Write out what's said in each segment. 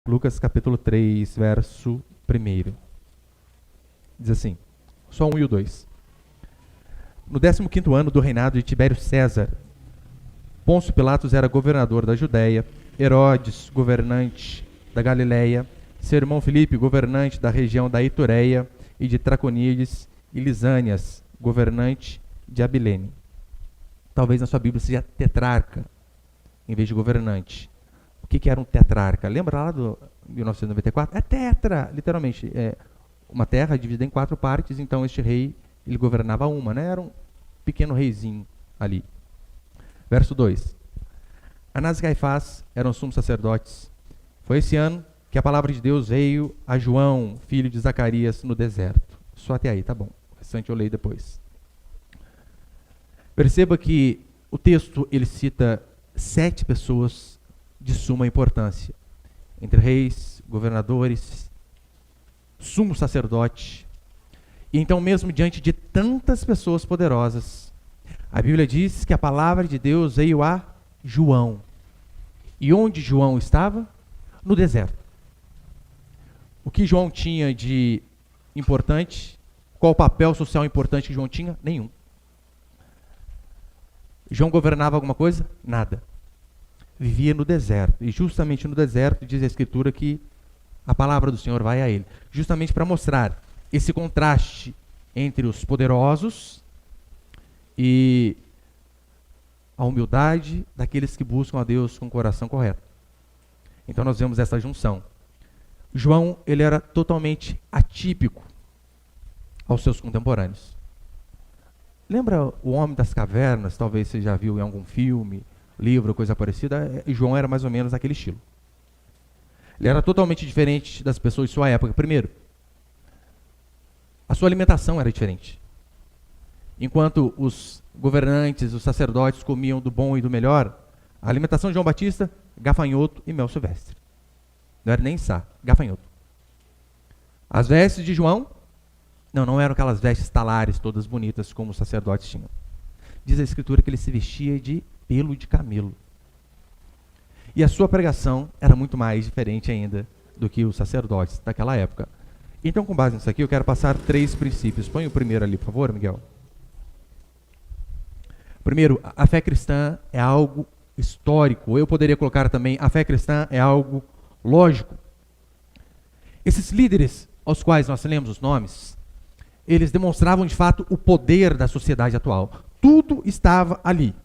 Lucas capítulo 3, verso 1. Diz assim, só 1 e o 2. No 15º ano do reinado de Tibério César, Pôncio Pilatos era governador da Judéia, Herodes, governante da Galiléia, seu irmão Filipe, governante da região da Itureia e de Traconídes, e Lisânias, governante de Abilene. Talvez na sua Bíblia seja tetrarca, em vez de governante. O que era um tetrarca? Lembra lá do 1994? É tetra, literalmente. É uma terra dividida em 4 partes, então este rei, ele governava uma, né? Era um pequeno reizinho ali. Verso 2. Anás e Caifás eram sumos sacerdotes. Foi esse ano que a palavra de Deus veio a João, filho de Zacarias, no deserto. Só até aí, tá bom. O restante eu leio depois. Perceba que o texto, ele cita 7 pessoas de suma importância. Entre reis, governadores, sumo sacerdote. E então, mesmo diante de tantas pessoas poderosas, a Bíblia diz que a palavra de Deus veio a João. E onde João estava? No deserto. O que João tinha de importante? Qual o papel social importante que João tinha? Nenhum. João governava alguma coisa? Nada. Vivia no deserto. E justamente no deserto diz a Escritura que a palavra do Senhor vai a ele. Justamente para mostrar esse contraste entre os poderosos e a humildade daqueles que buscam a Deus com o coração correto. Então nós vemos essa junção. João, ele era totalmente atípico aos seus contemporâneos. Lembra o Homem das Cavernas? Talvez você já viu em algum filme, livro, coisa parecida. João era mais ou menos daquele estilo. Ele era totalmente diferente das pessoas de sua época. Primeiro, a sua alimentação era diferente. Enquanto os governantes, os sacerdotes comiam do bom e do melhor, a alimentação de João Batista, gafanhoto e mel silvestre. Não era nem sá, gafanhoto. As vestes de João, não eram aquelas vestes talares todas bonitas como os sacerdotes tinham. Diz a Escritura que ele se vestia de pelo de camelo. E a sua pregação era muito mais diferente ainda do que os sacerdotes daquela época. Então, com base nisso aqui, eu quero passar 3 princípios. Põe o primeiro ali, por favor, Miguel. Primeiro, a fé cristã é algo histórico. Eu poderia colocar também, a fé cristã é algo lógico. Esses líderes aos quais nós lemos os nomes, eles demonstravam de fato o poder da sociedade atual. Tudo estava ali.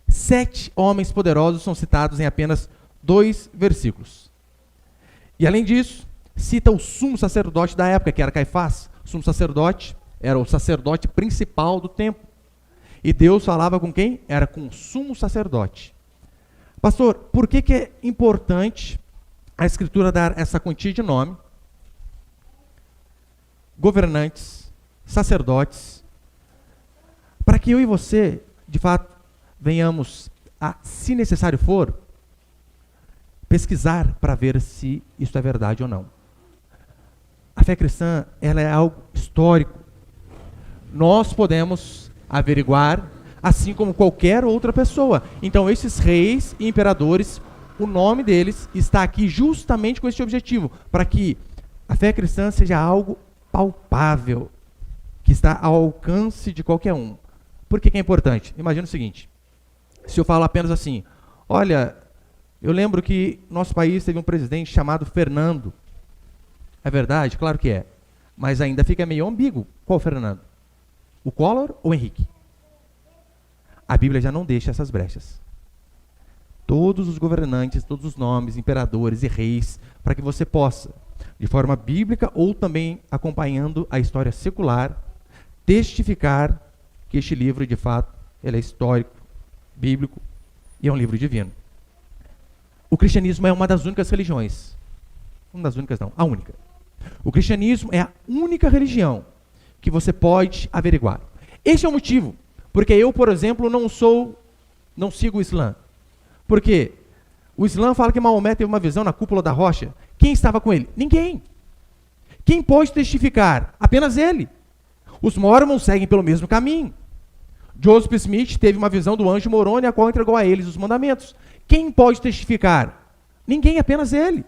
7 homens poderosos são citados em apenas 2 versículos. E além disso, cita o sumo sacerdote da época, que era Caifás. O sumo sacerdote era o sacerdote principal do templo. E Deus falava com quem? Era com o sumo sacerdote. Pastor, por que é importante a Escritura dar essa quantia de nome? Governantes, sacerdotes, para que eu e você, de fato, venhamos a, se necessário for, pesquisar para ver se isso é verdade ou não. A fé cristã, ela é algo histórico. Nós podemos averiguar, assim como qualquer outra pessoa. Então, esses reis e imperadores, o nome deles está aqui justamente com esse objetivo, para que a fé cristã seja algo palpável, que está ao alcance de qualquer um. Por que é importante? Imagina o seguinte, se eu falar apenas assim, olha, eu lembro que nosso país teve um presidente chamado Fernando. É verdade? Claro que é. Mas ainda fica meio ambíguo. Qual Fernando? O Collor ou o Henrique? A Bíblia já não deixa essas brechas. Todos os governantes, todos os nomes, imperadores e reis, para que você possa, de forma bíblica ou também acompanhando a história secular, testificar que este livro, de fato, ele é histórico, bíblico e é um livro divino. O cristianismo é uma das únicas religiões. Uma das únicas não, a única. O cristianismo é a única religião que você pode averiguar. Este é o motivo, porque eu, por exemplo, não sigo o Islã. Por quê? O Islã fala que Maomé teve uma visão na cúpula da rocha. Quem estava com ele? Ninguém. Quem pode testificar? Apenas ele. Os Mormons seguem pelo mesmo caminho. Joseph Smith teve uma visão do anjo Moroni, a qual entregou a eles os mandamentos. Quem pode testificar? Ninguém, apenas ele.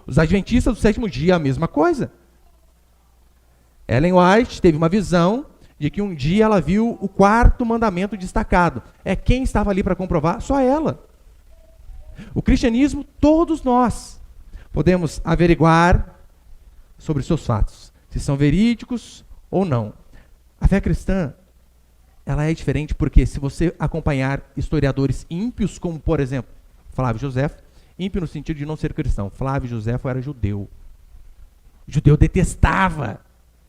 Os adventistas do sétimo dia, a mesma coisa. Ellen White teve uma visão de que um dia ela viu o quarto mandamento destacado. Quem estava ali para comprovar? Só ela. O cristianismo, todos nós podemos averiguar sobre os seus fatos, se são verídicos ou não. A fé cristã, ela é diferente porque se você acompanhar historiadores ímpios, como por exemplo, Flávio Josefo, ímpio no sentido de não ser cristão, Flávio Josefo era judeu. O judeu detestava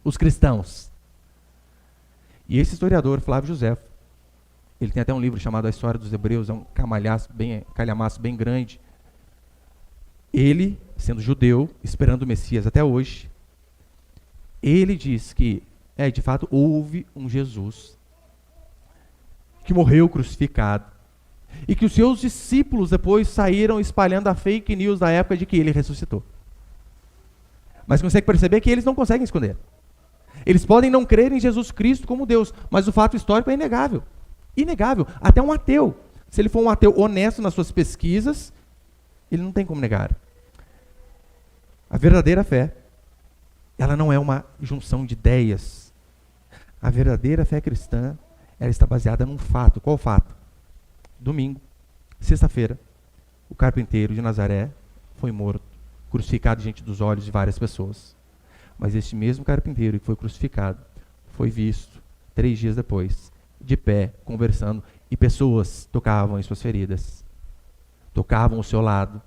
os cristãos. E esse historiador, Flávio Josefo, ele tem até um livro chamado A História dos Hebreus, é um calhamaço bem grande. Ele, sendo judeu, esperando o Messias até hoje, ele diz que, de fato, houve um Jesus que morreu crucificado e que os seus discípulos depois saíram espalhando a fake news da época de que ele ressuscitou. Mas consegue perceber que eles não conseguem esconder. Eles podem não crer em Jesus Cristo como Deus, mas o fato histórico é inegável. Inegável. Até um ateu. Se ele for um ateu honesto nas suas pesquisas, ele não tem como negar. A verdadeira fé, ela não é uma junção de ideias. A verdadeira fé cristã, ela está baseada num fato. Qual fato? Domingo, sexta-feira, o carpinteiro de Nazaré foi morto, crucificado diante dos olhos de várias pessoas. Mas este mesmo carpinteiro que foi crucificado foi visto 3 dias depois, de pé, conversando, e pessoas tocavam em suas feridas, tocavam ao seu lado.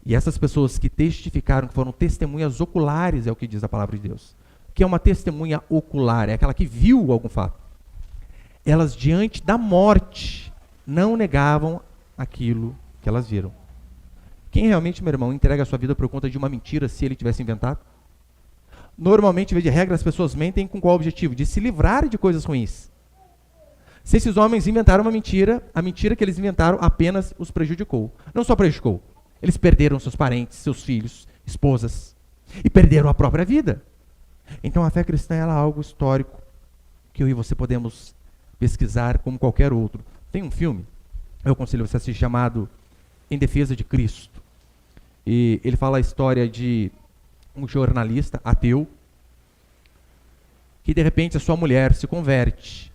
E essas pessoas que testificaram, que foram testemunhas oculares, é o que diz a palavra de Deus. O que é uma testemunha ocular? É aquela que viu algum fato. Elas, diante da morte, não negavam aquilo que elas viram. Quem realmente, meu irmão, entrega a sua vida por conta de uma mentira se ele tivesse inventado? Normalmente, via de regra, as pessoas mentem com qual objetivo? De se livrar de coisas ruins. Se esses homens inventaram uma mentira, a mentira que eles inventaram apenas os prejudicou. Não só prejudicou, eles perderam seus parentes, seus filhos, esposas, e perderam a própria vida. Então a fé cristã é algo histórico que eu e você podemos pesquisar como qualquer outro. Tem um filme, eu aconselho você a assistir, chamado Em Defesa de Cristo. E ele fala a história de um jornalista ateu que de repente a sua mulher se converte.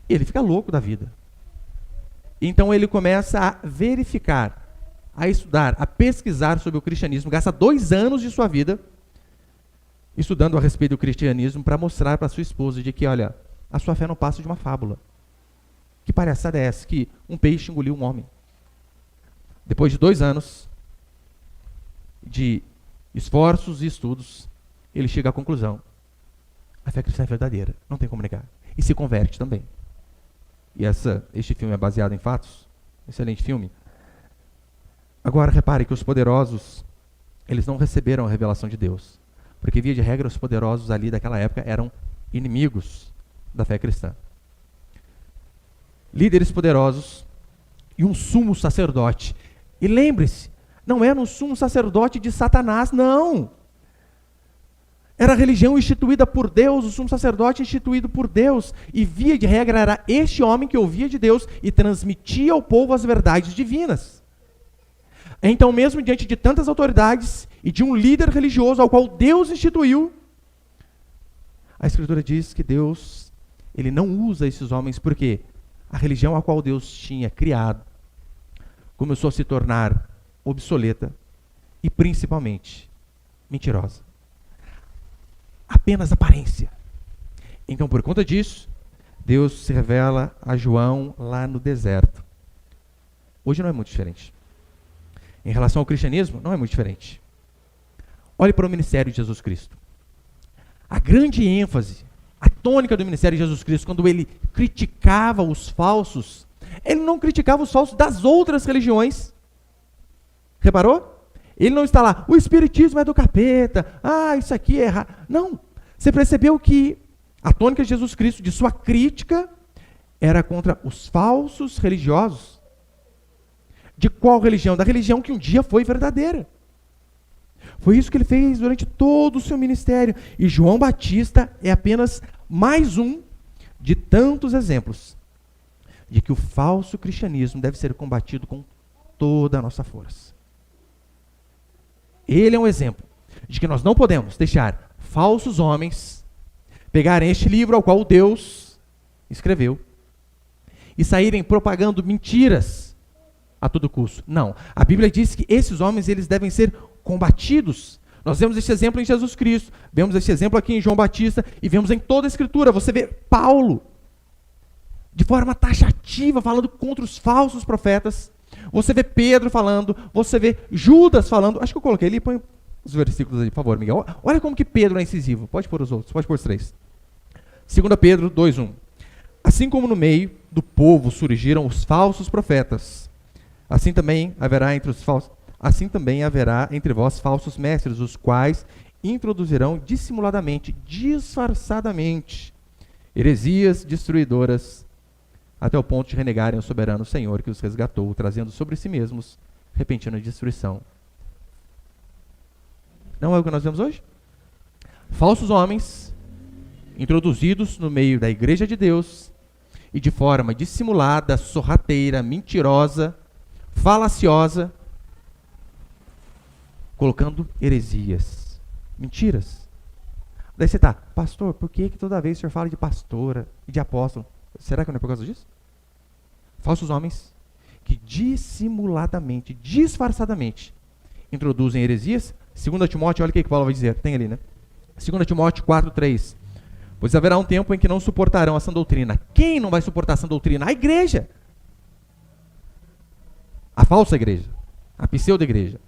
E ele fica louco da vida. Então ele começa a verificar, a estudar, a pesquisar sobre o cristianismo, gasta 2 anos de sua vida estudando a respeito do cristianismo para mostrar para sua esposa de que, olha, a sua fé não passa de uma fábula. Que palhaçada é essa? Que um peixe engoliu um homem. Depois de 2 anos de esforços e estudos, ele chega à conclusão: a fé cristã é verdadeira, não tem como negar. E se converte também. E este filme é baseado em fatos. Excelente filme. Agora, repare que os poderosos, eles não receberam a revelação de Deus. Porque, via de regra, os poderosos ali daquela época eram inimigos da fé cristã. Líderes poderosos e um sumo sacerdote. E lembre-se, não era um sumo sacerdote de Satanás, não. Era a religião instituída por Deus, o sumo sacerdote instituído por Deus. E via de regra era este homem que ouvia de Deus e transmitia ao povo as verdades divinas. Então, mesmo diante de tantas autoridades e de um líder religioso ao qual Deus instituiu, a Escritura diz que Deus, ele não usa esses homens porque a religião a qual Deus tinha criado começou a se tornar obsoleta e principalmente mentirosa. Apenas aparência. Então, por conta disso, Deus se revela a João lá no deserto. Hoje não é muito diferente. Em relação ao cristianismo, não é muito diferente. Olhe para o ministério de Jesus Cristo. A grande ênfase, a tônica do ministério de Jesus Cristo, quando ele criticava os falsos, ele não criticava os falsos das outras religiões. Reparou? Ele não está lá, o espiritismo é do capeta, isso aqui é errado. Não. Você percebeu que a tônica de Jesus Cristo, de sua crítica, era contra os falsos religiosos. De qual religião? Da religião que um dia foi verdadeira. Foi isso que ele fez durante todo o seu ministério. E João Batista é apenas mais um de tantos exemplos de que o falso cristianismo deve ser combatido com toda a nossa força. Ele é um exemplo de que nós não podemos deixar falsos homens pegarem este livro ao qual Deus escreveu e saírem propagando mentiras a todo custo. Não. A Bíblia diz que esses homens eles devem ser combatidos. Nós vemos esse exemplo em Jesus Cristo, vemos esse exemplo aqui em João Batista e vemos em toda a Escritura. Você vê Paulo, de forma taxativa, falando contra os falsos profetas. Você vê Pedro falando, você vê Judas falando. Acho que eu coloquei ali, põe os versículos aí, por favor, Miguel. Olha como que Pedro é incisivo. Pode pôr os outros, pode pôr os 3. 2 Pedro 2:1. Assim como no meio do povo surgiram os falsos profetas, assim também haverá entre vós falsos mestres, os quais introduzirão dissimuladamente, disfarçadamente, heresias destruidoras, até o ponto de renegarem o soberano Senhor que os resgatou, trazendo sobre si mesmos repentina destruição. Não é o que nós vemos hoje? Falsos homens introduzidos no meio da igreja de Deus e de forma dissimulada, sorrateira, mentirosa, falaciosa, colocando heresias, mentiras. Daí você está, pastor, por que toda vez o senhor fala de pastora e de apóstolo? Será que não é por causa disso? Falsos homens que dissimuladamente, disfarçadamente, introduzem heresias. 2 Timóteo, olha o que Paulo vai dizer, tem ali, né? 2 Timóteo 4:3. Pois haverá um tempo em que não suportarão a sã doutrina. Quem não vai suportar a sã doutrina? A igreja. A falsa igreja. A pseudo-igreja.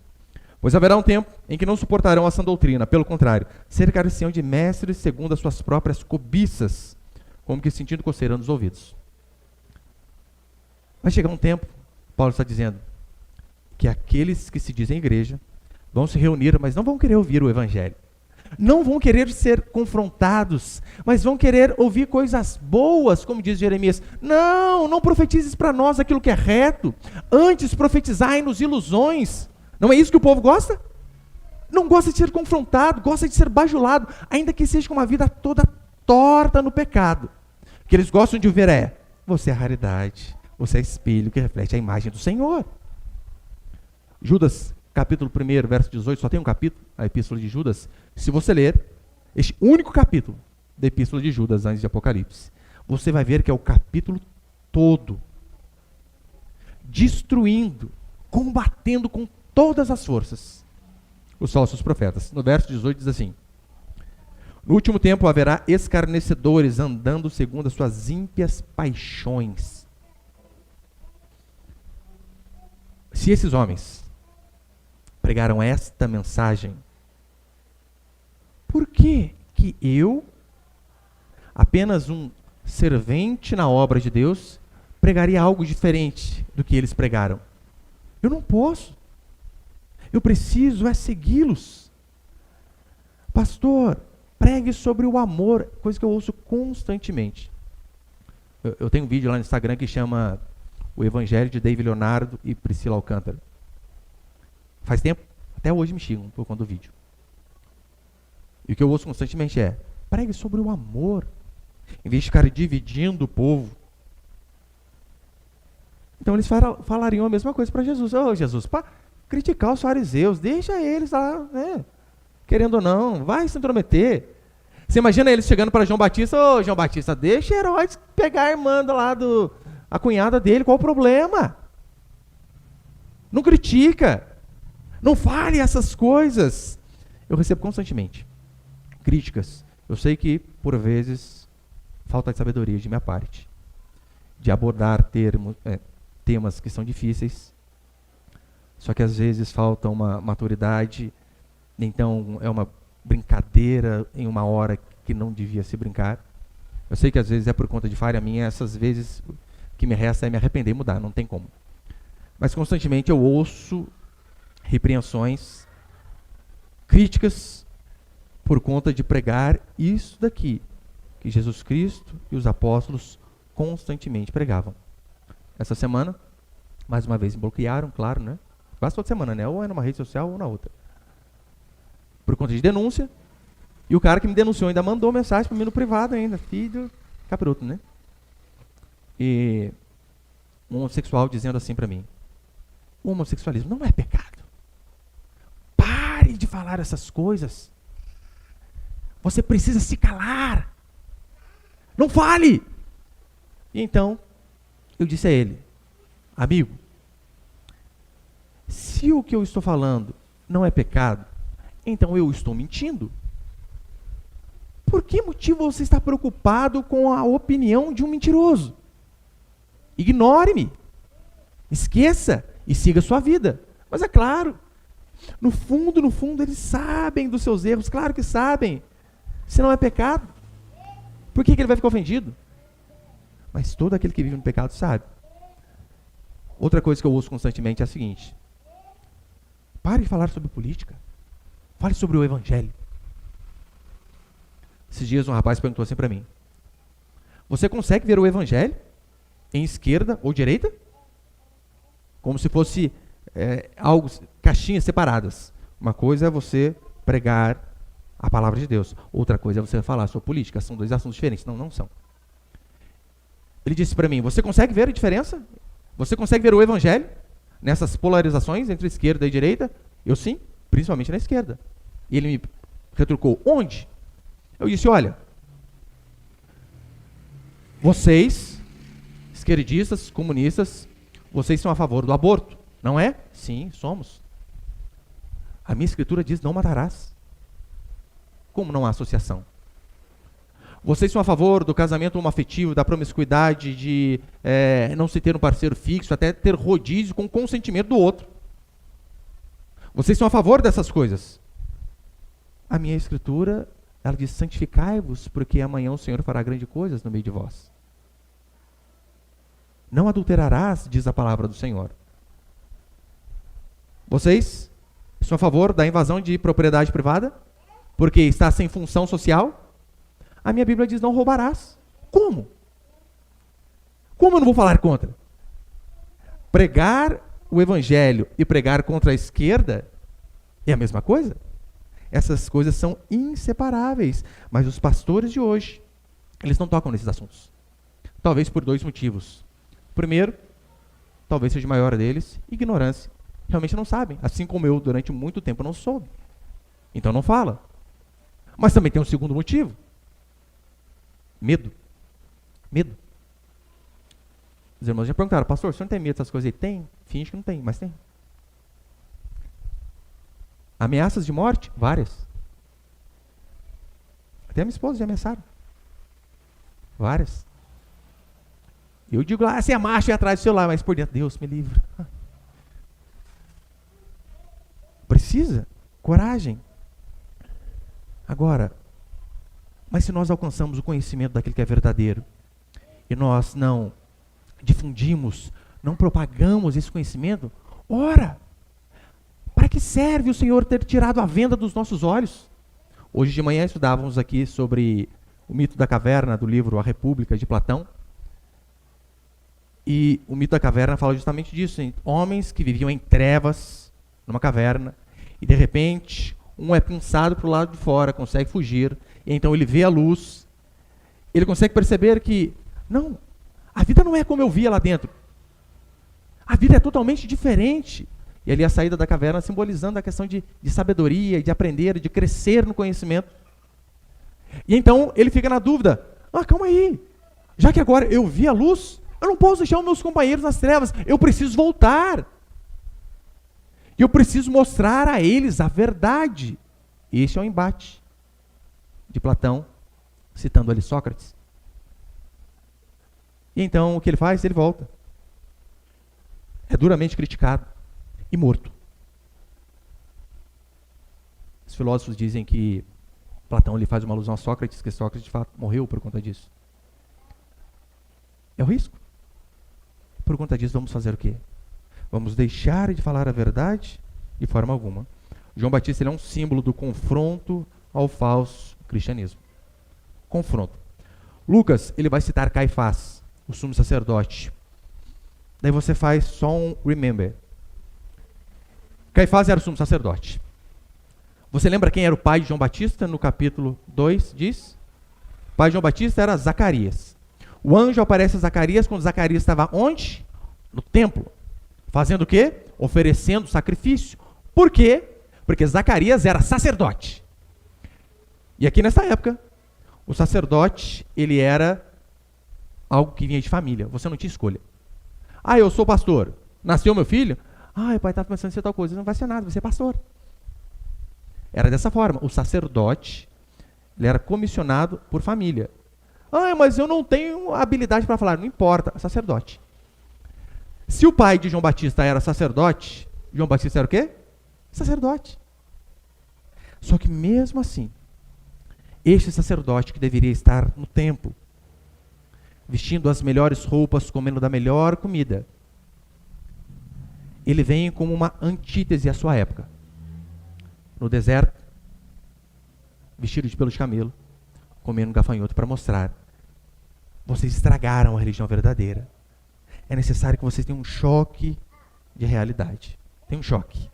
Pois haverá um tempo em que não suportarão a sã doutrina. Pelo contrário, cercar-se-ão de mestres segundo as suas próprias cobiças, como que sentindo coceira nos ouvidos. Vai chegar um tempo, Paulo está dizendo, que aqueles que se dizem igreja vão se reunir, mas não vão querer ouvir o evangelho. Não vão querer ser confrontados, mas vão querer ouvir coisas boas, como diz Jeremias. Não profetizes para nós aquilo que é reto, antes profetizai-nos ilusões. Não é isso que o povo gosta? Não gosta de ser confrontado, gosta de ser bajulado, ainda que seja com uma vida toda torta no pecado. O que eles gostam de ver é, você é a raridade, você é espelho que reflete a imagem do Senhor. Judas, capítulo 1, verso 18, só tem um capítulo, a epístola de Judas. Se você ler este único capítulo da epístola de Judas antes de Apocalipse, você vai ver que é o capítulo todo destruindo, combatendo com todas as forças os falsos profetas. No verso 18 diz assim: no último tempo haverá escarnecedores andando segundo as suas ímpias paixões. Se esses homens pregaram esta mensagem, por que eu, apenas um servente na obra de Deus, pregaria algo diferente do que eles pregaram? Eu não posso. Eu preciso é segui-los. Pastor, pregue sobre o amor, coisa que eu ouço constantemente. Eu tenho um vídeo lá no Instagram que chama O Evangelho de David Leonardo e Priscila Alcântara. Faz tempo, até hoje me xingam por conta do vídeo. E o que eu ouço constantemente é, pregue sobre o amor, em vez de ficar dividindo o povo. Então eles falariam a mesma coisa para Jesus. Jesus, para criticar os fariseus, deixa eles lá, né? Querendo ou não, vai se intrometer. Você imagina eles chegando para João Batista, João Batista, deixa Herodes pegar a irmã lá a cunhada dele, qual o problema? Não critica, não fale essas coisas. Eu recebo constantemente críticas. Eu sei que, por vezes, falta de sabedoria de minha parte, de abordar temas que são difíceis, só que às vezes falta uma maturidade, então é uma brincadeira em uma hora que não devia se brincar. Eu sei que às vezes é por conta de falha minha, essas vezes o que me resta é me arrepender e mudar, não tem como. Mas constantemente eu ouço repreensões, críticas, por conta de pregar isso daqui, que Jesus Cristo e os apóstolos constantemente pregavam. Essa semana, mais uma vez, me bloquearam, claro, né? Quase toda semana, né? Ou é numa rede social ou na outra. Por conta de denúncia. E o cara que me denunciou ainda mandou mensagem para mim no privado ainda. Filho capiroto, né? E um homossexual dizendo assim para mim: o homossexualismo não é pecado. Pare pare de falar essas coisas. Você precisa se calar. Não fale. E então, eu disse a ele: amigo, se o que eu estou falando não é pecado, então eu estou mentindo. Por que motivo você está preocupado com a opinião de um mentiroso? Ignore-me. Esqueça e siga a sua vida. Mas é claro, no fundo, eles sabem dos seus erros. Claro que sabem. Se não é pecado, por que ele vai ficar ofendido? Mas todo aquele que vive no pecado sabe. Outra coisa que eu ouço constantemente é a seguinte: pare de falar sobre política. Fale sobre o evangelho. Esses dias um rapaz perguntou assim para mim: você consegue ver o evangelho em esquerda ou direita? Como se fosse algo, caixinhas separadas. Uma coisa é você pregar a palavra de Deus. Outra coisa é você falar sobre política. São dois assuntos diferentes. Não, não são. Ele disse para mim: você consegue ver a diferença? Você consegue ver o evangelho nessas polarizações entre esquerda e direita? Eu sim, principalmente na esquerda. E ele me retrucou: onde? Eu disse: olha, vocês, esquerdistas, comunistas, vocês são a favor do aborto, não é? Sim, somos. A minha escritura diz: não matarás. Como não há associação? Vocês são a favor do casamento homoafetivo, da promiscuidade, de não se ter um parceiro fixo, até ter rodízio com consentimento do outro. Vocês são a favor dessas coisas. A minha escritura, ela diz: santificai-vos, porque amanhã o Senhor fará grandes coisas no meio de vós. Não adulterarás, diz a palavra do Senhor. Vocês são a favor da invasão de propriedade privada? Porque está sem função social? A minha Bíblia diz: não roubarás. Como? Como eu não vou falar contra? Pregar o evangelho e pregar contra a esquerda é a mesma coisa? Essas coisas são inseparáveis. Mas os pastores de hoje, eles não tocam nesses assuntos. Talvez por dois motivos. Primeiro, talvez seja o maior deles, ignorância. Realmente não sabem. Assim como eu, durante muito tempo, não soube. Então não fala. Mas também tem um segundo motivo. Medo. Medo. Os irmãos já perguntaram: pastor, o senhor não tem medo dessas coisas aí? Tem. Finge que não tem, mas tem. Ameaças de morte? Várias. Até a minha esposa já ameaçaram. Várias. Eu digo lá: você é macho e atrás do celular, mas por dentro: Deus me livre. Precisa? Coragem. Agora, mas se nós alcançamos o conhecimento daquilo que é verdadeiro, e nós não difundimos, não propagamos esse conhecimento, ora, para que serve o Senhor ter tirado a venda dos nossos olhos? Hoje de manhã estudávamos aqui sobre o mito da caverna, do livro A República, de Platão. E o mito da caverna fala justamente disso: homens que viviam em trevas, numa caverna, e de repente um é pinçado para o lado de fora, consegue fugir, e então ele vê a luz, ele consegue perceber que, não, a vida não é como eu via lá dentro. A vida é totalmente diferente. E ali a saída da caverna simbolizando a questão de sabedoria, de aprender, de crescer no conhecimento. E então ele fica na dúvida: calma aí, já que agora eu vi a luz, eu não posso deixar os meus companheiros nas trevas, eu preciso voltar. E eu preciso mostrar a eles a verdade. Este é o embate de Platão, citando ali Sócrates. E então o que ele faz? Ele volta. É duramente criticado e morto. Os filósofos dizem que Platão ele faz uma alusão a Sócrates, que Sócrates de fato morreu por conta disso. É o risco. Por conta disso, vamos fazer o quê? Vamos deixar de falar a verdade de forma alguma. João Batista ele é um símbolo do confronto ao falso cristianismo. Confronto. Lucas, ele vai citar Caifás, o sumo sacerdote. Daí você faz só um remember. Caifás era o sumo sacerdote. Você lembra quem era o pai de João Batista? No capítulo 2 diz: o pai de João Batista era Zacarias. O anjo aparece a Zacarias quando Zacarias estava onde? No templo. Fazendo o quê? Oferecendo sacrifício. Por quê? Porque Zacarias era sacerdote. E aqui nessa época, o sacerdote, ele era algo que vinha de família. Você não tinha escolha. Ah, eu sou pastor. Nasceu meu filho? Ah, o pai estava pensando em ser tal coisa. Não vai ser nada, vai ser pastor. Era dessa forma. O sacerdote, ele era comissionado por família. Ah, mas eu não tenho habilidade para falar. Não importa, sacerdote. Se o pai de João Batista era sacerdote, João Batista era o quê? Sacerdote. Só que mesmo assim, este sacerdote que deveria estar no templo, vestindo as melhores roupas, comendo da melhor comida, ele vem como uma antítese à sua época. No deserto, vestido de pelo de camelo, comendo um gafanhoto para mostrar: vocês estragaram a religião verdadeira. É necessário que vocês tenham um choque de realidade. Tem um choque.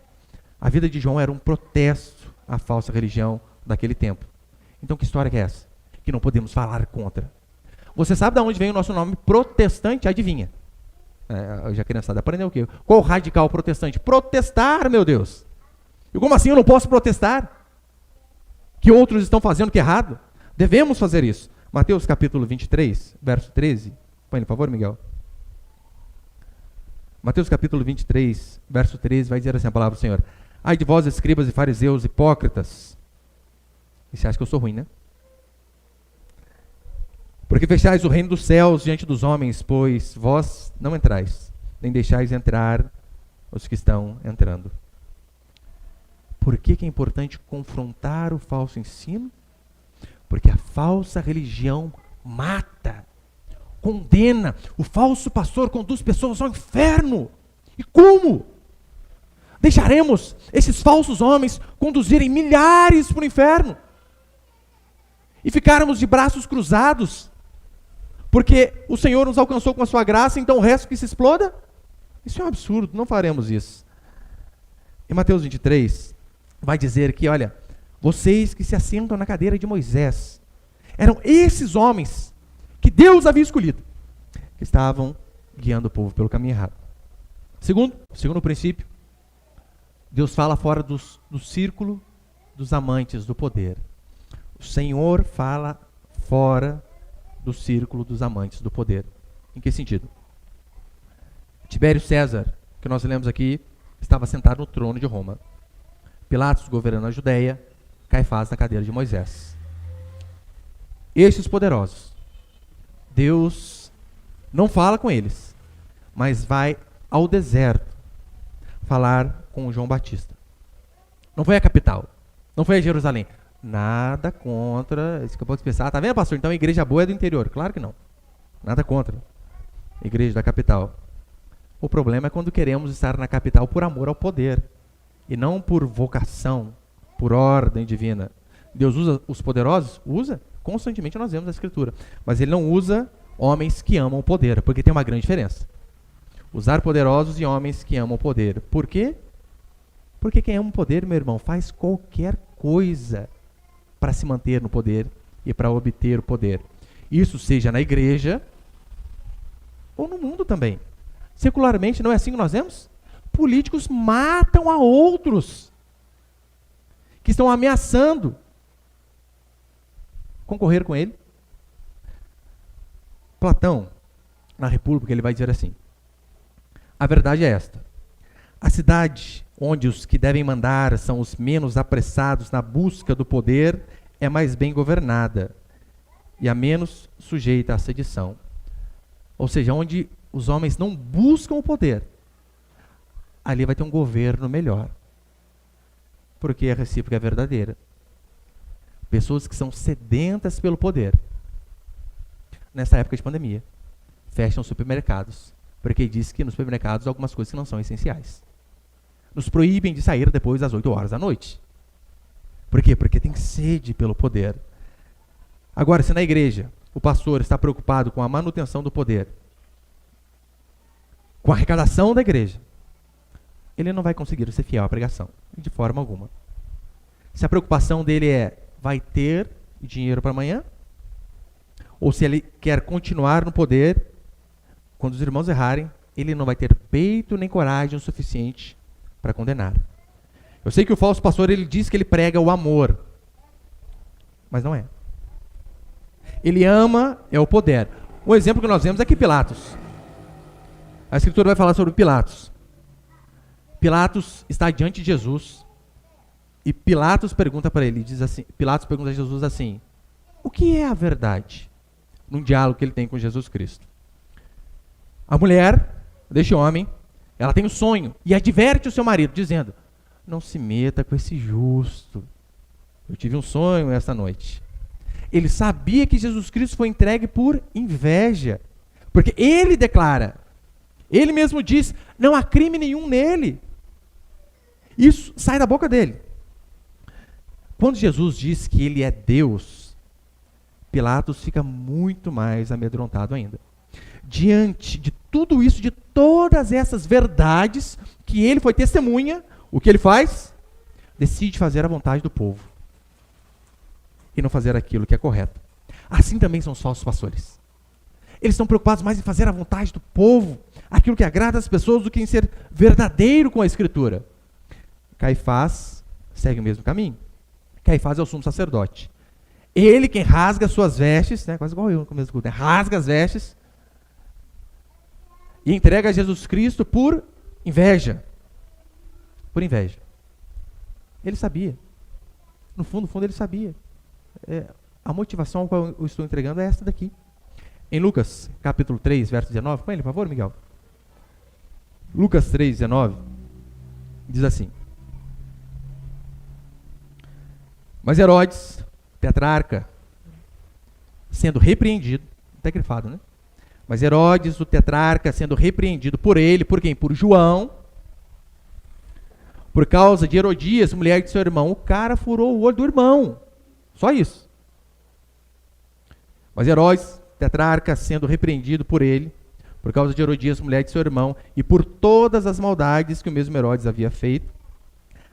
A vida de João era um protesto à falsa religião daquele tempo. Então que história que é essa? Que não podemos falar contra. Você sabe de onde vem o nosso nome protestante? Adivinha? Hoje a criançada aprendeu o quê? Qual o radical protestante? Protestar, meu Deus! E como assim eu não posso protestar? Que outros estão fazendo que é errado? Devemos fazer isso. Mateus capítulo 23, verso 13. Põe, por favor, Miguel. Mateus capítulo 23, verso 13, vai dizer assim a palavra do Senhor: ai de vós, escribas e fariseus hipócritas. E você acha que eu sou ruim, né? Porque fechais o reino dos céus diante dos homens, pois vós não entrais, nem deixais entrar os que estão entrando. Por que é importante confrontar o falso ensino? Porque a falsa religião mata, condena. O falso pastor conduz pessoas ao inferno. E como? Deixaremos esses falsos homens conduzirem milhares para o inferno? E ficarmos de braços cruzados? Porque o Senhor nos alcançou com a sua graça, então o resto que se exploda? Isso é um absurdo, não faremos isso. Em Mateus 23, vai dizer que, olha, vocês que se assentam na cadeira de Moisés, eram esses homens que Deus havia escolhido, que estavam guiando o povo pelo caminho errado. Segundo princípio, Deus fala fora do círculo dos amantes do poder. O Senhor fala fora do círculo dos amantes do poder. Em que sentido? Tibério César, que nós lemos aqui, estava sentado no trono de Roma. Pilatos governando a Judéia, Caifás na cadeira de Moisés. Estes poderosos, Deus não fala com eles, mas vai ao deserto falar com João Batista. Não foi à capital, não foi a Jerusalém. Nada contra, isso que eu posso pensar. Tá vendo, pastor? Então a igreja boa é do interior. Claro que não. Nada contra a igreja da capital. O problema é quando queremos estar na capital por amor ao poder e não por vocação, por ordem divina. Deus usa os poderosos? Usa. Constantemente nós vemos na Escritura. Mas Ele não usa homens que amam o poder, porque tem uma grande diferença. Usar poderosos e homens que amam o poder. Por quê? Porque quem ama o poder, meu irmão, faz qualquer coisa para se manter no poder e para obter o poder. Isso seja na igreja ou no mundo também. Secularmente, não é assim que nós vemos? Políticos matam a outros que estão ameaçando concorrer com ele. Platão, na República, ele vai dizer assim: a verdade é esta: a cidade onde os que devem mandar são os menos apressados na busca do poder é mais bem governada e a menos sujeita à sedição. Ou seja, onde os homens não buscam o poder, ali vai ter um governo melhor. Porque a recíproca é verdadeira. Pessoas que são sedentas pelo poder, nessa época de pandemia, fecham supermercados, porque diz que nos supermercados há algumas coisas que não são essenciais. Nos proíbem de sair depois das 8 horas da noite. Por quê? Porque tem sede pelo poder. Agora, se na igreja o pastor está preocupado com a manutenção do poder, com a arrecadação da igreja, ele não vai conseguir ser fiel à pregação, de forma alguma. Se a preocupação dele é, vai ter dinheiro para amanhã, ou se ele quer continuar no poder, quando os irmãos errarem, ele não vai ter peito nem coragem o suficiente para condenar. Eu sei que o falso pastor, ele diz que ele prega o amor, mas não é. Ele ama é o poder. Um exemplo que nós vemos é que Pilatos. A Escritura vai falar sobre Pilatos. Pilatos está diante de Jesus e Pilatos pergunta para ele, diz assim, Pilatos pergunta a Jesus assim: o que é a verdade? Num diálogo que ele tem com Jesus Cristo. A mulher deste homem, ela tem um sonho e adverte o seu marido, dizendo: não se meta com esse justo. Eu tive um sonho esta noite. Ele sabia que Jesus Cristo foi entregue por inveja, porque ele declara, ele mesmo diz, não há crime nenhum nele. Isso sai da boca dele. Quando Jesus diz que ele é Deus, Pilatos fica muito mais amedrontado ainda. Diante de tudo isso, de todas essas verdades que ele foi testemunha, o que ele faz? Decide fazer a vontade do povo e não fazer aquilo que é correto. Assim também são os falsos pastores. Eles estão preocupados mais em fazer a vontade do povo, aquilo que agrada as pessoas, do que em ser verdadeiro com a Escritura. Caifás segue o mesmo caminho. Caifás é o sumo sacerdote. Ele quem rasga suas vestes, né, quase igual eu no começo do culto, né, rasga as vestes e entrega a Jesus Cristo por inveja. Por inveja. Ele sabia. No fundo ele sabia. A motivação a qual eu estou entregando é esta daqui. Em Lucas, capítulo 3, verso 19, põe ele, por favor, Miguel. Lucas 3, 19, diz assim: mas Herodes, tetrarca, sendo repreendido, está grifado, né? Mas Herodes, o tetrarca, sendo repreendido por ele, por quem? Por João, por causa de Herodias, mulher de seu irmão, o cara furou o olho do irmão. Só isso. Mas Herodes, tetrarca, sendo repreendido por ele, por causa de Herodias, mulher de seu irmão, e por todas as maldades que o mesmo Herodes havia feito,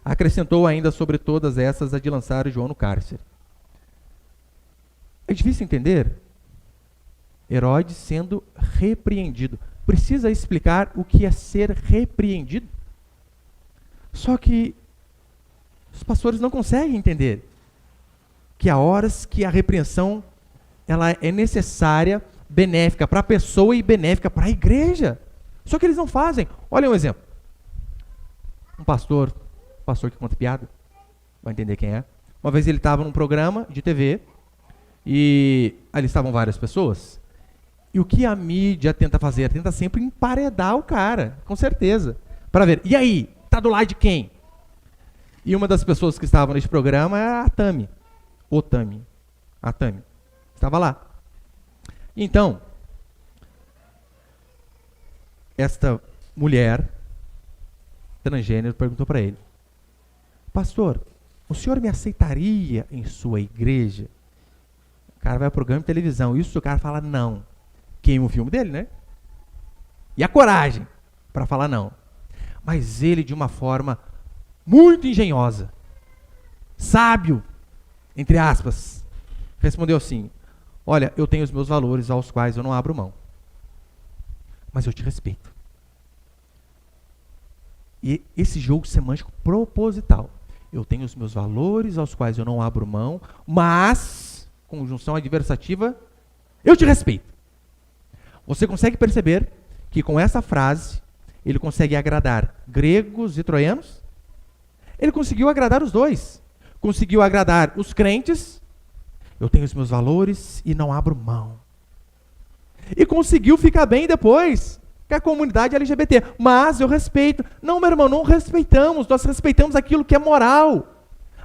acrescentou ainda sobre todas essas a de lançar João no cárcere. É difícil entender? Herodes sendo repreendido. Precisa explicar o que é ser repreendido? Só que os pastores não conseguem entender que há horas que a repreensão ela é necessária, benéfica para a pessoa e benéfica para a igreja. Só que eles não fazem. Olha um exemplo. Um pastor que conta piada, vai entender quem é. Uma vez ele estava num programa de TV e ali estavam várias pessoas. E o que a mídia tenta fazer? Tenta sempre emparedar o cara, com certeza. Para ver, e aí? Tá do lado de quem? E uma das pessoas que estavam nesse programa é a Tami. A Tami. Estava lá. Então, esta mulher transgênero perguntou para ele: pastor, o senhor me aceitaria em sua igreja? O cara vai ao programa de televisão. Isso o cara fala não. Queima o filme dele, né? E a coragem para falar não. Mas ele, de uma forma muito engenhosa, sábio, entre aspas, respondeu assim: olha, eu tenho os meus valores aos quais eu não abro mão. Mas eu te respeito. E esse jogo semântico proposital. Eu tenho os meus valores aos quais eu não abro mão, mas, conjunção adversativa, eu te respeito. Você consegue perceber que com essa frase, ele consegue agradar gregos e troianos? Ele conseguiu agradar os dois. Conseguiu agradar os crentes. Eu tenho os meus valores e não abro mão. E conseguiu ficar bem depois com a comunidade LGBT. Mas eu respeito. Não, meu irmão, não respeitamos. Nós respeitamos aquilo que é moral.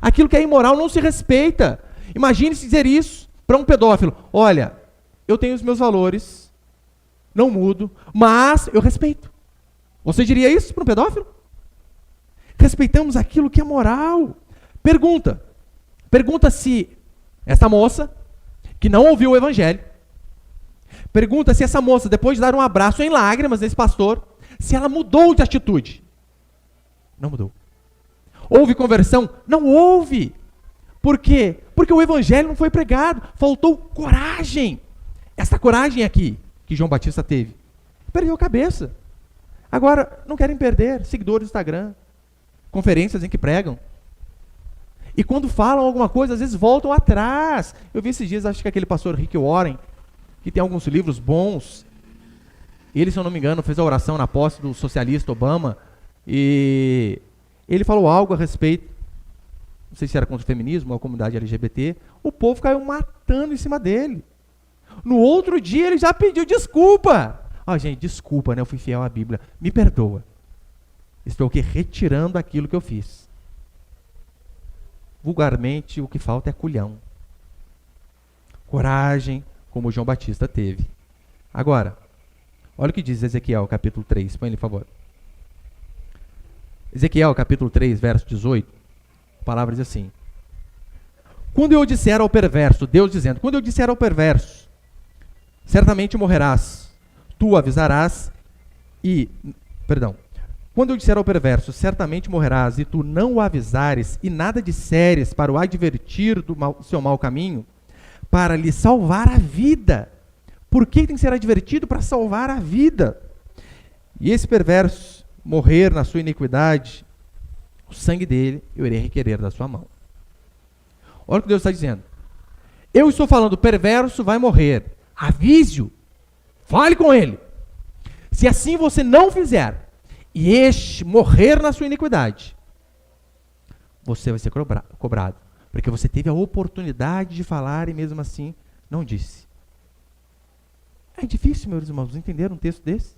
Aquilo que é imoral não se respeita. Imagine-se dizer isso para um pedófilo. Olha, eu tenho os meus valores, não mudo, mas eu respeito. Você diria isso para um pedófilo? Respeitamos aquilo que é moral. Pergunta se essa moça, que não ouviu o evangelho, pergunta se essa moça, depois de dar um abraço em lágrimas nesse pastor, se ela mudou de atitude. Não mudou. Houve conversão? Não houve. Por quê? Porque o evangelho não foi pregado. Faltou coragem. Essa coragem aqui, que João Batista teve, perdeu a cabeça. Agora, não querem perder seguidores do Instagram. conferências em que pregam. E quando falam alguma coisa, às vezes voltam atrás. Eu vi esses dias, acho que aquele pastor Rick Warren, que tem alguns livros bons. Ele, se eu não me engano, fez a oração na posse do socialista Obama. E ele falou algo a respeito, não sei se era contra o feminismo ou a comunidade LGBT. O povo caiu matando em cima dele. No outro dia ele já pediu desculpa. Gente, desculpa, né? Eu fui fiel à Bíblia. Me perdoa. Estou aqui retirando aquilo que eu fiz. Vulgarmente, o que falta é culhão. Coragem, como João Batista teve. Agora, olha o que diz Ezequiel, capítulo 3. Põe ele, por favor. Ezequiel, capítulo 3, verso 18. A palavra diz assim: quando eu disser ao perverso, Deus dizendo, quando eu disser ao perverso, certamente morrerás, tu avisarás quando eu disser ao perverso, certamente morrerás, e tu não o avisares, e nada disseres para o advertir do seu mau caminho, para lhe salvar a vida. Por que tem que ser advertido? Para salvar a vida. E esse perverso morrer na sua iniquidade, o sangue dele eu irei requerer da sua mão. Olha o que Deus está dizendo. Eu estou falando, o perverso vai morrer. Avise-o. Fale com ele. Se assim você não fizer, e este morrer na sua iniquidade, você vai ser cobrado. Porque você teve a oportunidade de falar e mesmo assim não disse. É difícil, meus irmãos, entender um texto desse.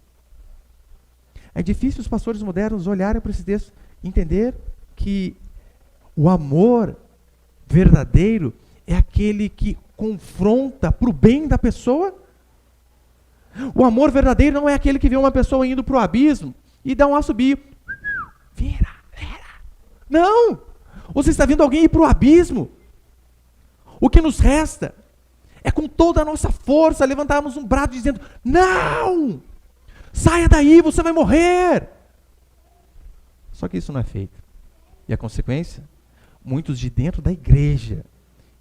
É difícil os pastores modernos olharem para esse texto e entender que o amor verdadeiro é aquele que confronta para o bem da pessoa. O amor verdadeiro não é aquele que vê uma pessoa indo para o abismo e dá um assobio. Vira. Não! Você está vendo alguém ir para o abismo. O que nos resta é com toda a nossa força levantarmos um brado dizendo, não! Saia daí, você vai morrer! Só que isso não é feito. E a consequência? Muitos de dentro da igreja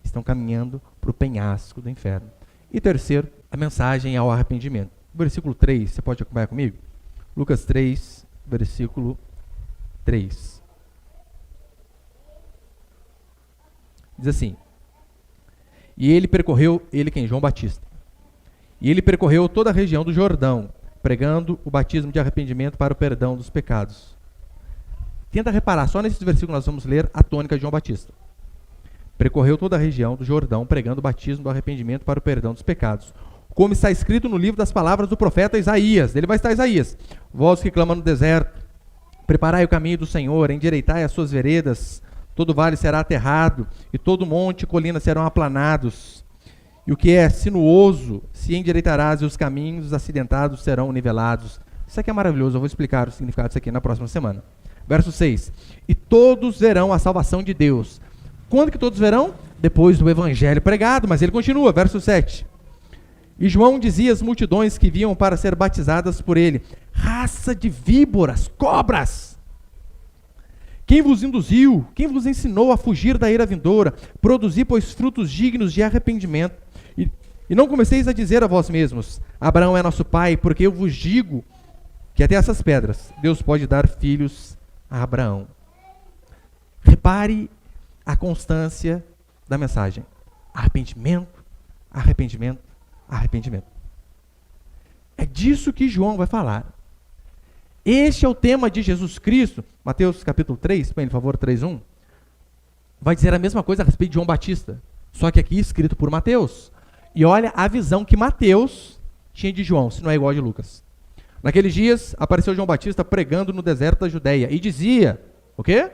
estão caminhando para o penhasco do inferno. E terceiro, a mensagem ao arrependimento. Versículo 3, você pode acompanhar comigo? Lucas 3, versículo 3. Diz assim: e ele percorreu, João Batista, e ele percorreu toda a região do Jordão, pregando o batismo de arrependimento para o perdão dos pecados. Tenta reparar, só nesse versículo nós vamos ler a tônica de João Batista. Percorreu toda a região do Jordão, pregando o batismo do arrependimento para o perdão dos pecados. Como está escrito no livro das palavras do profeta Isaías. Dele vai estar Isaías. Voz que clama no deserto, preparai o caminho do Senhor, endireitai as suas veredas, todo vale será aterrado, e todo monte e colina serão aplanados. E o que é sinuoso se endireitarás, e os caminhos acidentados serão nivelados. Isso aqui é maravilhoso, eu vou explicar o significado disso aqui na próxima semana. Verso 6. E todos verão a salvação de Deus. Quando que todos verão? Depois do evangelho pregado, mas ele continua, verso 7. E João dizia às multidões que vinham para ser batizadas por ele, raça de víboras, cobras! Quem vos induziu, quem vos ensinou a fugir da ira vindoura? Produzi, pois, frutos dignos de arrependimento. E não comeceis a dizer a vós mesmos, Abraão é nosso pai, porque eu vos digo que até essas pedras Deus pode dar filhos a Abraão. Repare a constância da mensagem. Arrependimento, arrependimento, arrependimento. É disso que João vai falar. Este é o tema de Jesus Cristo. Mateus capítulo 3, por favor, 3:1. Vai dizer a mesma coisa a respeito de João Batista, só que aqui escrito por Mateus. E olha a visão que Mateus tinha de João, se não é igual a de Lucas. Naqueles dias, apareceu João Batista pregando no deserto da Judéia e dizia, o quê?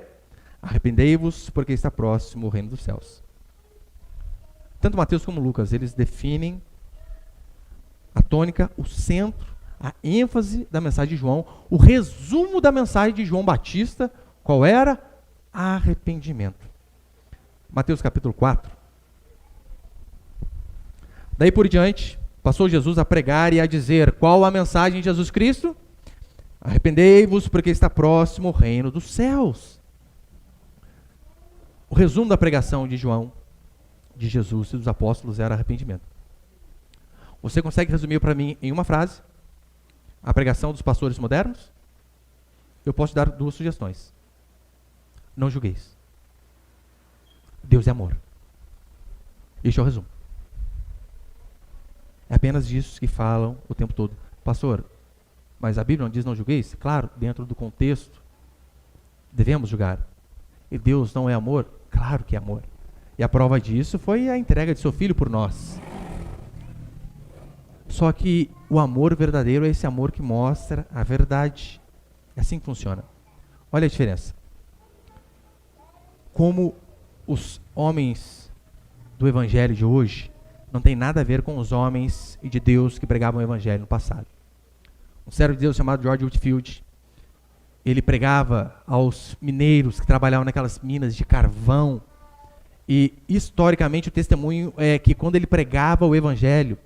Arrependei-vos, porque está próximo o reino dos céus. Tanto Mateus como Lucas, eles definem a tônica, o centro, a ênfase da mensagem de João, o resumo da mensagem de João Batista, qual era? Arrependimento. Mateus capítulo 4. Daí por diante, passou Jesus a pregar e a dizer, qual a mensagem de Jesus Cristo? Arrependei-vos, porque está próximo o reino dos céus. O resumo da pregação de João, de Jesus e dos apóstolos era arrependimento. Você consegue resumir para mim em uma frase a pregação dos pastores modernos? Eu posso dar duas sugestões. não julgueis. Deus é amor. Este é o resumo. É apenas disso que falam o tempo todo. Pastor, mas a Bíblia não diz não julgueis? Claro, dentro do contexto, devemos julgar. E Deus não é amor? Claro que é amor. E a prova disso foi a entrega de seu Filho por nós. Só que o amor verdadeiro é esse amor que mostra a verdade. É assim que funciona. Olha a diferença. Como os homens do Evangelho de hoje não tem nada a ver com os homens de Deus que pregavam o Evangelho no passado. Um servo de Deus chamado George Whitefield, ele pregava aos mineiros que trabalhavam naquelas minas de carvão. E historicamente o testemunho é que quando ele pregava o Evangelho,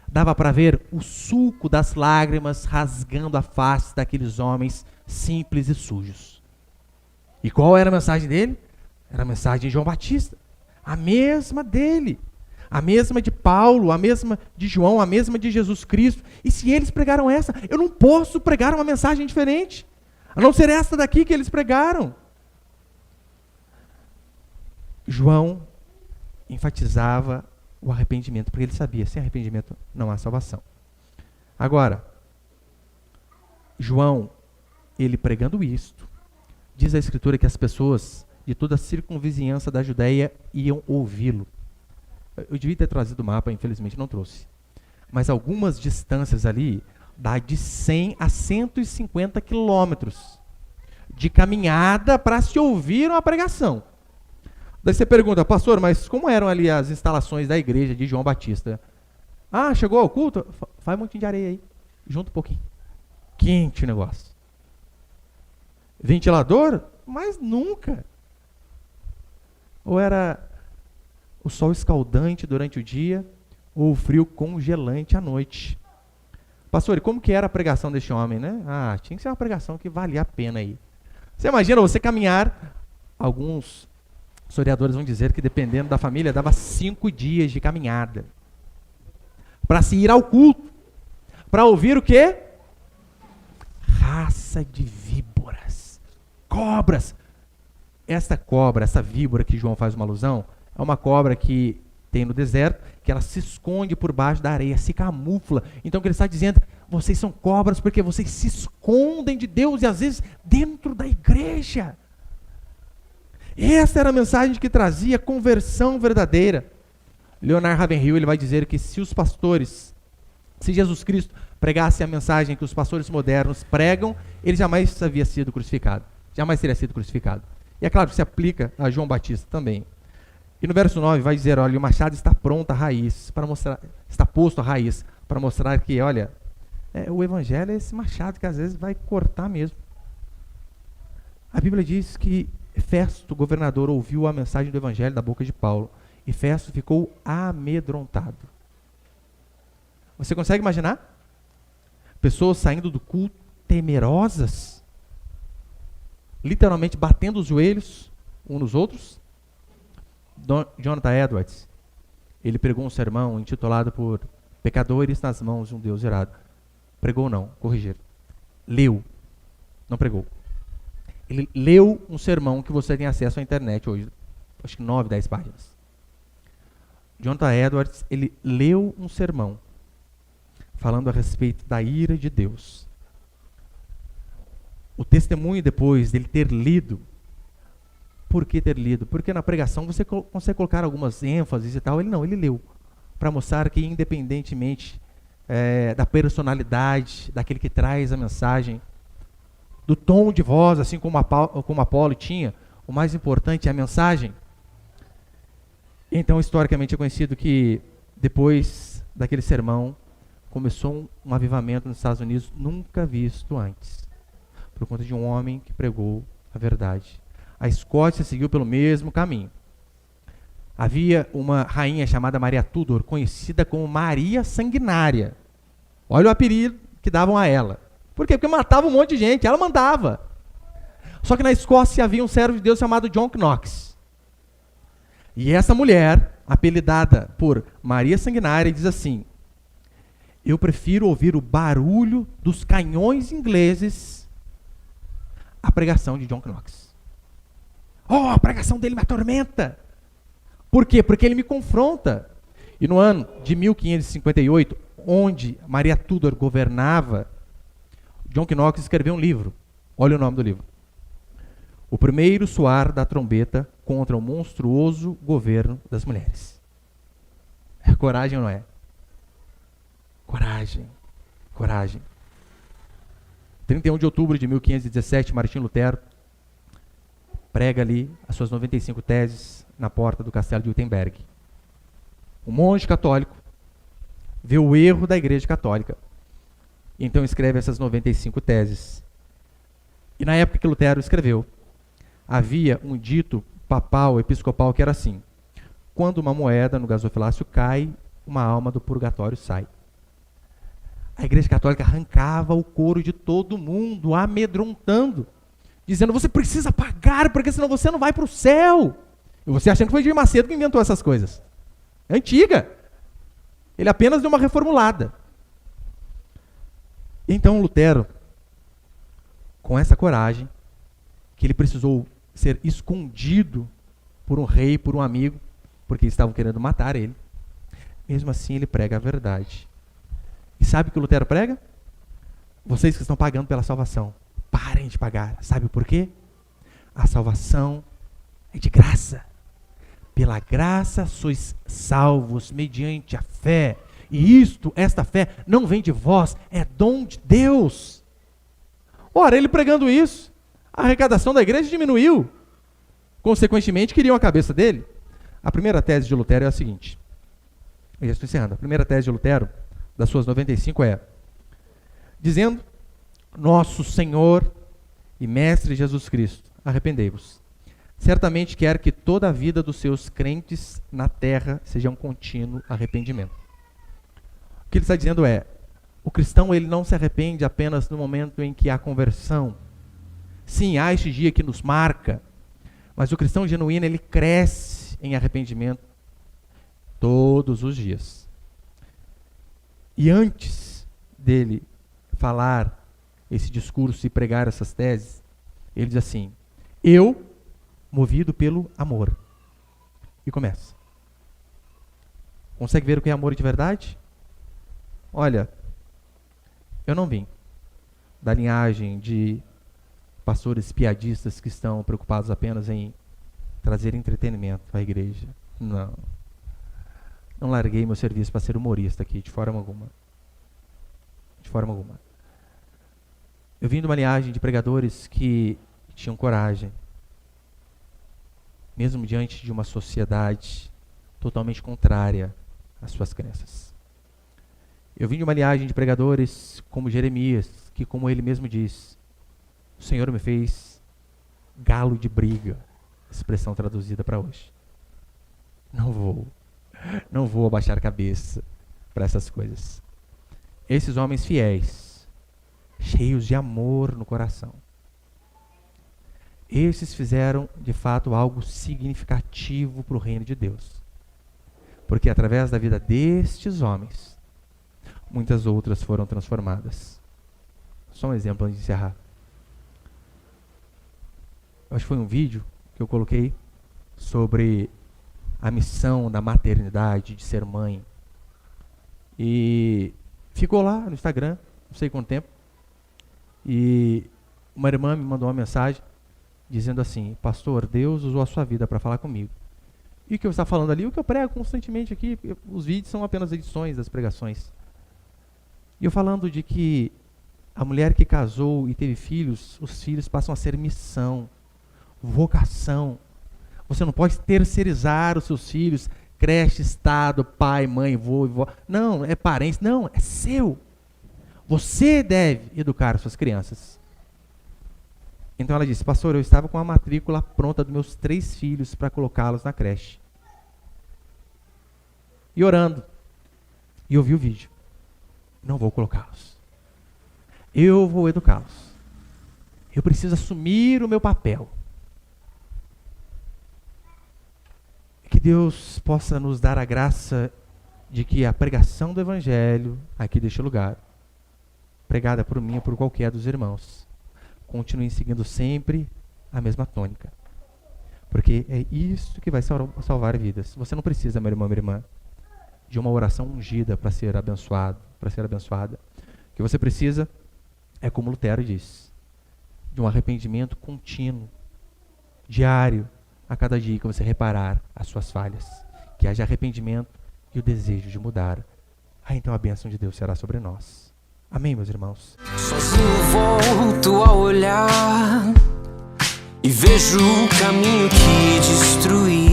dava para ver o sulco das lágrimas rasgando a face daqueles homens simples e sujos. E qual era a mensagem dele? Era a mensagem de João Batista. A mesma dele. A mesma de Paulo, a mesma de João, a mesma de Jesus Cristo. E se eles pregaram essa, eu não posso pregar uma mensagem diferente, a não ser esta daqui que eles pregaram. João enfatizava o arrependimento, porque ele sabia, sem arrependimento não há salvação. Agora, João, ele pregando isto, diz a Escritura que as pessoas de toda a circunvizinhança da Judéia iam ouvi-lo. Eu devia ter trazido o mapa, infelizmente não trouxe. Mas algumas distâncias ali, dá de 100 a 150 quilômetros de caminhada para se ouvir uma pregação. Daí você pergunta, pastor, mas como eram ali as instalações da igreja de João Batista? Ah, chegou ao culto? Faz um montinho de areia aí, junta um pouquinho. Quente o negócio. Ventilador? Mas nunca. Ou era o sol escaldante durante o dia, ou o frio congelante à noite. Pastor, e como que era a pregação deste homem, né? Ah, tinha que ser uma pregação que valia a pena aí. Você imagina você caminhar, alguns historiadores vão dizer que dependendo da família, dava 5 dias de caminhada. Para se ir ao culto. Para ouvir o quê? Raça de víboras. Cobras. Esta cobra, essa víbora que João faz uma alusão, é uma cobra que tem no deserto, que ela se esconde por baixo da areia, se camufla. Então o que ele está dizendo, vocês são cobras porque vocês se escondem de Deus e às vezes dentro da igreja. Essa era a mensagem que trazia conversão verdadeira. Leonard Ravenhill, ele vai dizer que se os pastores, se Jesus Cristo pregasse a mensagem que os pastores modernos pregam, ele jamais havia sido crucificado. Jamais teria sido crucificado. E é claro que se aplica a João Batista também. E no verso 9 vai dizer, olha, o machado está pronto à raiz, para mostrar, está posto à raiz, para mostrar que, olha, o evangelho é esse machado que às vezes vai cortar mesmo. A Bíblia diz que Festo, o governador, ouviu a mensagem do evangelho da boca de Paulo, e Festo ficou amedrontado. Você consegue imaginar? Pessoas saindo do culto temerosas, literalmente batendo os joelhos uns nos outros. Jonathan Edwards, ele pregou um sermão intitulado por Pecadores nas mãos de um Deus irado. Pregou não, corrigir. Leu, não pregou. Ele leu um sermão que você tem acesso à internet hoje, acho que 9, 10 páginas. Jonathan Edwards, ele leu um sermão falando a respeito da ira de Deus. O testemunho depois dele ter lido. Por que ter lido? Porque na pregação você consegue colocar algumas ênfases e tal. Ele não, ele leu. Para mostrar que independentemente da personalidade, daquele que traz a mensagem, do tom de voz, assim como Apolo tinha, o mais importante é a mensagem. Então, historicamente é conhecido que depois daquele sermão, começou um avivamento nos Estados Unidos nunca visto antes. Por conta de um homem que pregou a verdade. A Escócia seguiu pelo mesmo caminho. Havia uma rainha chamada Maria Tudor, conhecida como Maria Sanguinária. Olha o apelido que davam a ela. Por quê? Porque matava um monte de gente, ela mandava. Só que na Escócia havia um servo de Deus chamado John Knox. E essa mulher, apelidada por Maria Sanguinária, diz assim: eu prefiro ouvir o barulho dos canhões ingleses à pregação de John Knox. Oh, a pregação dele me atormenta. Por quê? Porque ele me confronta. E no ano de 1558, onde Maria Tudor governava, John Knox escreveu um livro. Olha o nome do livro. O primeiro soar da trombeta contra o monstruoso governo das mulheres. É coragem ou não é? Coragem. Coragem. 31 de outubro de 1517, Martim Lutero prega ali as suas 95 teses na porta do castelo de Wittenberg. Um monge católico vê o erro da Igreja Católica. E então escreve essas 95 teses. E na época que Lutero escreveu, havia um dito papal, episcopal, que era assim: quando uma moeda no gasofilácio cai, uma alma do purgatório sai. A Igreja Católica arrancava o couro de todo mundo, amedrontando, dizendo: você precisa pagar, porque senão você não vai para o céu. E você achando que foi Edir Macedo que inventou essas coisas. É antiga. Ele apenas deu uma reformulada. Então Lutero, com essa coragem, que ele precisou ser escondido por um rei, por um amigo, porque estavam querendo matar ele, mesmo assim ele prega a verdade. E sabe o que o Lutero prega? Vocês que estão pagando pela salvação, parem de pagar. Sabe por quê? A salvação é de graça. Pela graça sois salvos mediante a fé. E esta fé, não vem de vós, é dom de Deus. Ora, ele pregando isso, a arrecadação da igreja diminuiu. Consequentemente, queriam a cabeça dele. A primeira tese de Lutero é a seguinte. Eu já estou encerrando. A primeira tese de Lutero, das suas 95, é: dizendo, nosso Senhor e Mestre Jesus Cristo, arrependei-vos. Certamente quer que toda a vida dos seus crentes na terra seja um contínuo arrependimento. O que ele está dizendo é: o cristão ele não se arrepende apenas no momento em que há conversão. Sim, há este dia que nos marca, mas o cristão genuíno ele cresce em arrependimento todos os dias. E antes dele falar esse discurso e pregar essas teses, ele diz assim: eu, movido pelo amor. E começa. Consegue ver o que é amor de verdade? Olha, eu não vim da linhagem de pastores piadistas que estão preocupados apenas em trazer entretenimento à igreja. Não. Não larguei meu serviço para ser humorista aqui, de forma alguma. De forma alguma. Eu vim de uma linhagem de pregadores que tinham coragem, mesmo diante de uma sociedade totalmente contrária às suas crenças. Eu vim de uma linhagem de pregadores como Jeremias, que, como ele mesmo diz, o Senhor me fez galo de briga, expressão traduzida para hoje. Não vou abaixar a cabeça para essas coisas. Esses homens fiéis, cheios de amor no coração, esses fizeram, de fato, algo significativo para o reino de Deus. Porque através da vida destes homens, muitas outras foram transformadas. Só um exemplo antes de encerrar. Eu acho que foi um vídeo que eu coloquei sobre a missão da maternidade, de ser mãe. E ficou lá no Instagram, não sei quanto tempo. E uma irmã me mandou uma mensagem dizendo assim: pastor, Deus usou a sua vida para falar comigo. E o que eu estava falando ali, o que eu prego constantemente aqui, os vídeos são apenas edições das pregações. E eu falando de que a mulher que casou e teve filhos, os filhos passam a ser missão, vocação. Você não pode terceirizar os seus filhos, creche, estado, pai, mãe, vô e vó. Não, é parente, não, é seu. Você deve educar suas crianças. Então ela disse: pastor, eu estava com a matrícula pronta dos meus 3 filhos para colocá-los na creche. E orando. E eu vi o vídeo. Não vou colocá-los. Eu vou educá-los. Eu preciso assumir o meu papel. Que Deus possa nos dar a graça de que a pregação do Evangelho, aqui deste lugar, pregada por mim ou por qualquer dos irmãos, continue seguindo sempre a mesma tônica. Porque é isso que vai salvar vidas. Você não precisa, meu irmão, minha irmã, de uma oração ungida para ser abençoado, para ser abençoada. O que você precisa é, como Lutero diz, de um arrependimento contínuo, diário, a cada dia que você reparar as suas falhas. Que haja arrependimento e o desejo de mudar. Então a bênção de Deus será sobre nós. Amém, meus irmãos? Sozinho volto a olhar e vejo o caminho que destruí.